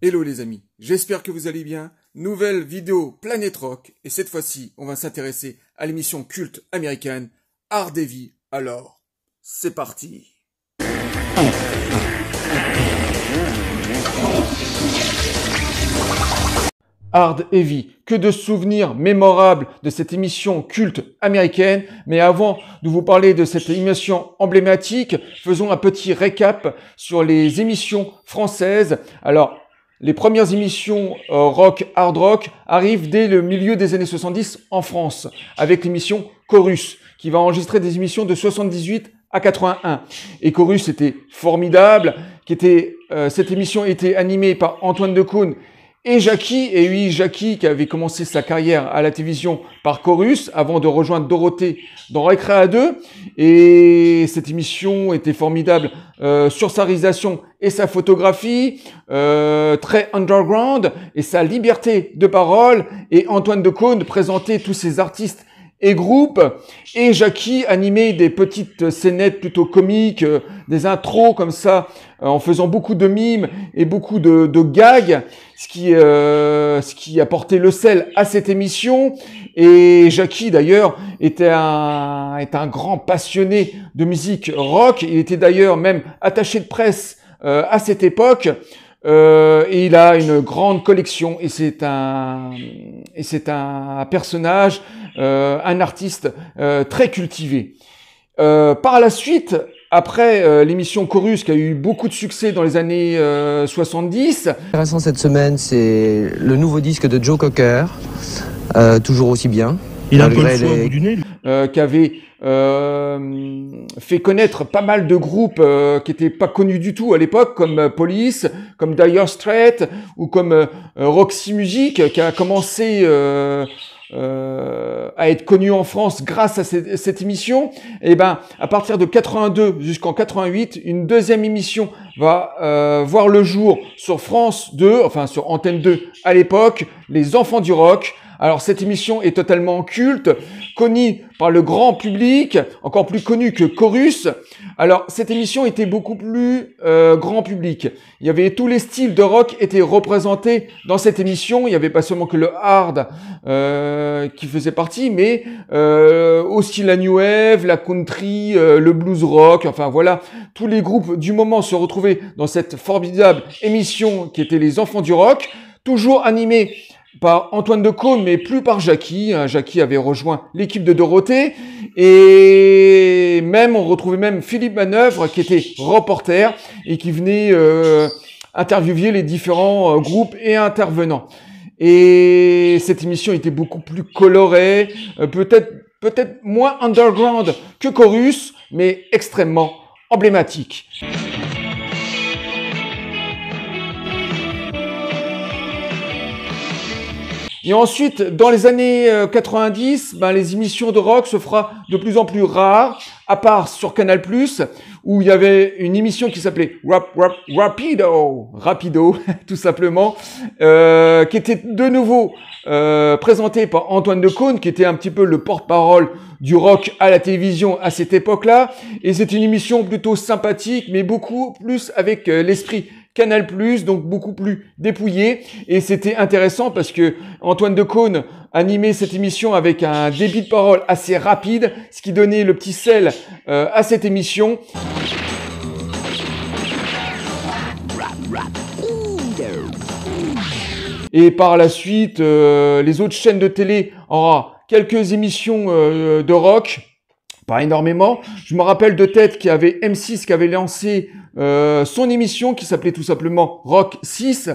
Hello les amis, j'espère que vous allez bien. Nouvelle vidéo Planète Rock et cette fois-ci on va s'intéresser à l'émission culte américaine Hard Heavy. Alors, c'est parti. Hard Heavy, que de souvenirs mémorables de cette émission culte américaine. Mais avant de vous parler de cette émission emblématique, faisons un petit récap sur les émissions françaises. Alors, les premières émissions rock, hard rock arrivent dès le milieu des années 70 en France, avec l'émission Chorus, qui va enregistrer des émissions de 78 à 81. Et Chorus était formidable, cette émission était animée par Antoine Decaune et Jackie, et oui, Jackie qui avait commencé sa carrière à la télévision par Chorus avant de rejoindre Dorothée dans Récréa 2. Et cette émission était formidable sur sa réalisation et sa photographie, très underground, et sa liberté de parole. Et Antoine Decaune présentait tous ces artistes et groupes, et Jackie animait des petites scénettes plutôt comiques, des intros comme ça, en faisant beaucoup de mimes et beaucoup de gags, ce qui apportait le sel à cette émission. Et Jackie d'ailleurs est un grand passionné de musique rock. Il était d'ailleurs même attaché de presse à cette époque. Et il a une grande collection et c'est un personnage, un artiste très cultivé. Par la suite, après l'émission Chorus qui a eu beaucoup de succès dans les années 70. Intéressant cette semaine, c'est le nouveau disque de Joe Cocker, toujours aussi bien. Il a un peu le feu au bout du nez. Qui avait fait connaître pas mal de groupes qui étaient pas connus du tout à l'époque, comme Police, comme Dire Straits ou comme Roxy Music, qui a commencé à être connu en France grâce à cette émission. Et ben, à partir de 82 jusqu'en 88, une deuxième émission va voir le jour sur France 2, enfin sur Antenne 2 à l'époque, Les Enfants du Rock. Alors cette émission est totalement culte, connue par le grand public, encore plus connue que Chorus. Alors cette émission était beaucoup plus grand public. Il y avait tous les styles de rock étaient représentés dans cette émission. Il n'y avait pas seulement que le hard qui faisait partie, mais aussi la new wave, la country, le blues rock. Enfin voilà, tous les groupes du moment se retrouvaient dans cette formidable émission qui était Les Enfants du Rock, toujours animée par Antoine Decaune, mais plus par Jackie. Jackie avait rejoint l'équipe de Dorothée. Et même, on retrouvait même Philippe Manœuvre, qui était reporter et qui venait interviewer les différents groupes et intervenants. Et cette émission était beaucoup plus colorée, peut-être moins underground que Chorus, mais extrêmement emblématique. Et ensuite, dans les années 90, les émissions de rock se fera de plus en plus rares, à part sur Canal+, où il y avait une émission qui s'appelait Rapido, tout simplement, qui était de nouveau présentée par Antoine Decaune, qui était un petit peu le porte-parole du rock à la télévision à cette époque-là. Et c'est une émission plutôt sympathique, mais beaucoup plus avec l'esprit Canal+, donc beaucoup plus dépouillé. Et c'était intéressant parce que Antoine Decaune animait cette émission avec un débit de parole assez rapide, ce qui donnait le petit sel à cette émission. Et par la suite, les autres chaînes de télé auront quelques émissions de rock. Pas énormément. Je me rappelle de tête qu'il y avait M6 qui avait lancé son émission qui s'appelait tout simplement Rock 6,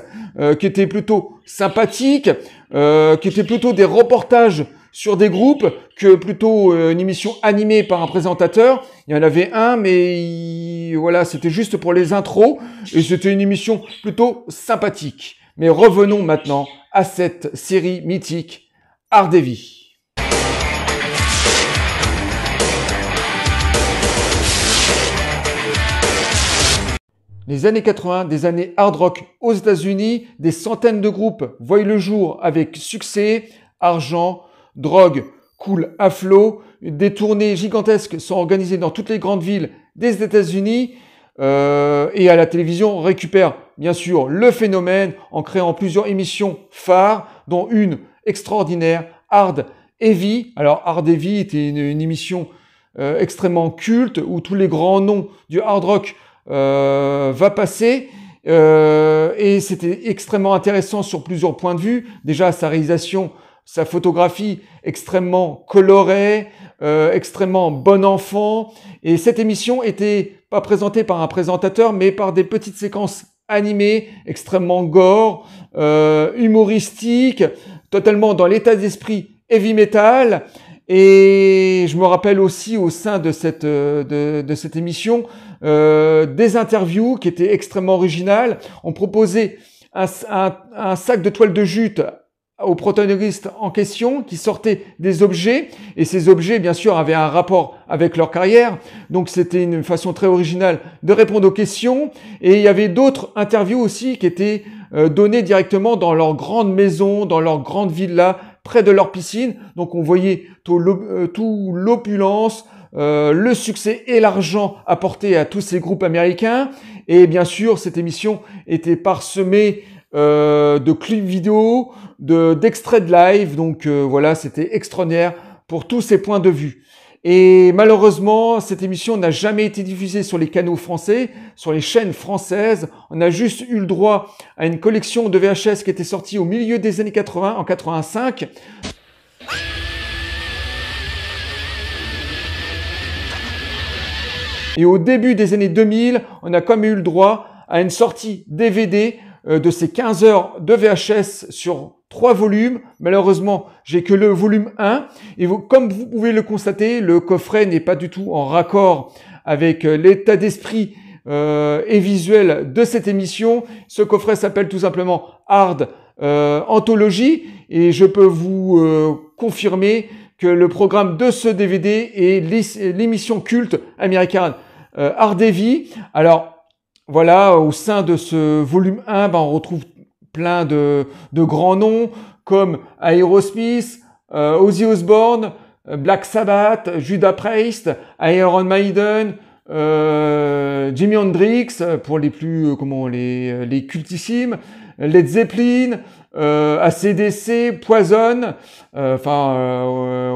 qui était plutôt sympathique, qui était plutôt des reportages sur des groupes que plutôt une émission animée par un présentateur. Il y en avait un, mais voilà, c'était juste pour les intros et c'était une émission plutôt sympathique. Mais revenons maintenant à cette série mythique Hard Heavy. Les années 80, des années hard rock aux États-Unis, des centaines de groupes voient le jour avec succès, argent, drogue coule à flot, des tournées gigantesques sont organisées dans toutes les grandes villes des États-Unis et à la télévision on récupère bien sûr le phénomène en créant plusieurs émissions phares, dont une extraordinaire, Hard Heavy. Alors Hard Heavy était une émission extrêmement culte où tous les grands noms du hard rock va passer. Et c'était extrêmement intéressant sur plusieurs points de vue. Déjà, sa réalisation, sa photographie extrêmement colorée, extrêmement bon enfant. Et cette émission était pas présentée par un présentateur, mais par des petites séquences animées, extrêmement gore, humoristiques, totalement dans l'état d'esprit heavy metal. Et je me rappelle aussi au sein de cette émission des interviews qui étaient extrêmement originales. On proposait un sac de toile de jute au protagoniste en question qui sortait des objets, et ces objets bien sûr avaient un rapport avec leur carrière, donc c'était une façon très originale de répondre aux questions. Et il y avait d'autres interviews aussi qui étaient données directement dans leur grande maison, dans leur grande villa, près de leur piscine. Donc on voyait tout l'opulence, le succès et l'argent apporté à tous ces groupes américains. Et bien sûr, cette émission était parsemée de clips vidéo, d'extraits de live. Donc voilà, c'était extraordinaire pour tous ces points de vue. Et malheureusement, cette émission n'a jamais été diffusée sur les canaux français, sur les chaînes françaises. On a juste eu le droit à une collection de VHS qui était sortie au milieu des années 80, en 85. Et au début des années 2000, on a quand même eu le droit à une sortie DVD de ces 15 heures de VHS sur 3 volumes. Malheureusement, j'ai que le volume 1. Et comme vous pouvez le constater, le coffret n'est pas du tout en raccord avec l'état d'esprit et visuel de cette émission. Ce coffret s'appelle tout simplement Hard Anthology. Et je peux vous confirmer que le programme de ce DVD est l'émission culte américaine Hard Heavy. Alors, voilà, au sein de ce volume 1, on retrouve plein de grands noms comme Aerosmith, Ozzy Osbourne, Black Sabbath, Judas Priest, Iron Maiden, Jimi Hendrix pour les plus les cultissimes, Led Zeppelin, AC/DC, Poison,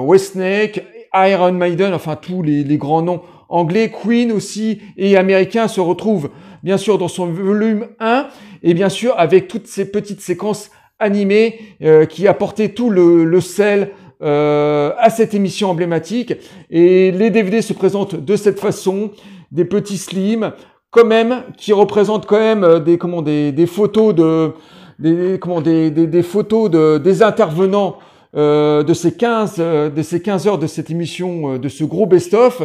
Whitesnake, Iron Maiden, enfin tous les grands noms anglais, Queen aussi et américains se retrouvent bien sûr dans son volume 1, et bien sûr avec toutes ces petites séquences animées qui apportaient tout le sel à cette émission emblématique. Et les DVD se présentent de cette façon, des petits slims quand même qui représentent quand même des photos des photos des intervenants de ces 15 heures de cette émission, de ce gros best-of.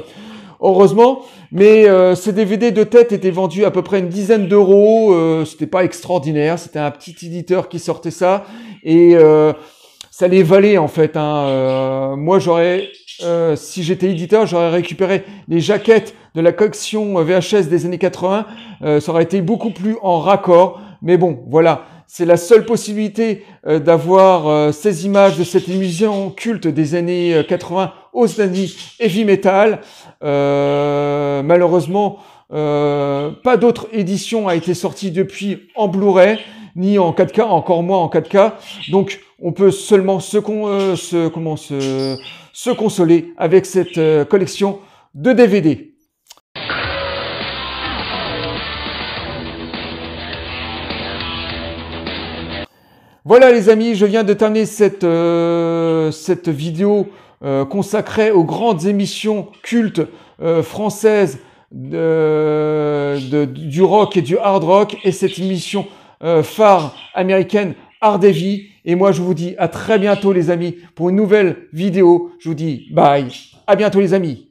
Heureusement, mais ces DVD de tête étaient vendus à peu près une dizaine d'euros. C'était pas extraordinaire, c'était un petit éditeur qui sortait ça, et ça les valait en fait. Moi, si j'étais éditeur, j'aurais récupéré les jaquettes de la collection VHS des années 80. Ça aurait été beaucoup plus en raccord. Mais bon, voilà. C'est la seule possibilité d'avoir ces images de cette émission culte des années 80 aux États-Unis heavy metal. Malheureusement, pas d'autre édition a été sortie depuis en Blu-ray, ni en 4K, encore moins en 4K. Donc, on peut seulement se consoler avec cette collection de DVD. Voilà les amis, je viens de terminer cette vidéo consacrée aux grandes émissions cultes françaises du rock et du hard rock, et cette émission phare américaine Hard Heavy. Et moi je vous dis à très bientôt les amis pour une nouvelle vidéo. Je vous dis bye, à bientôt les amis.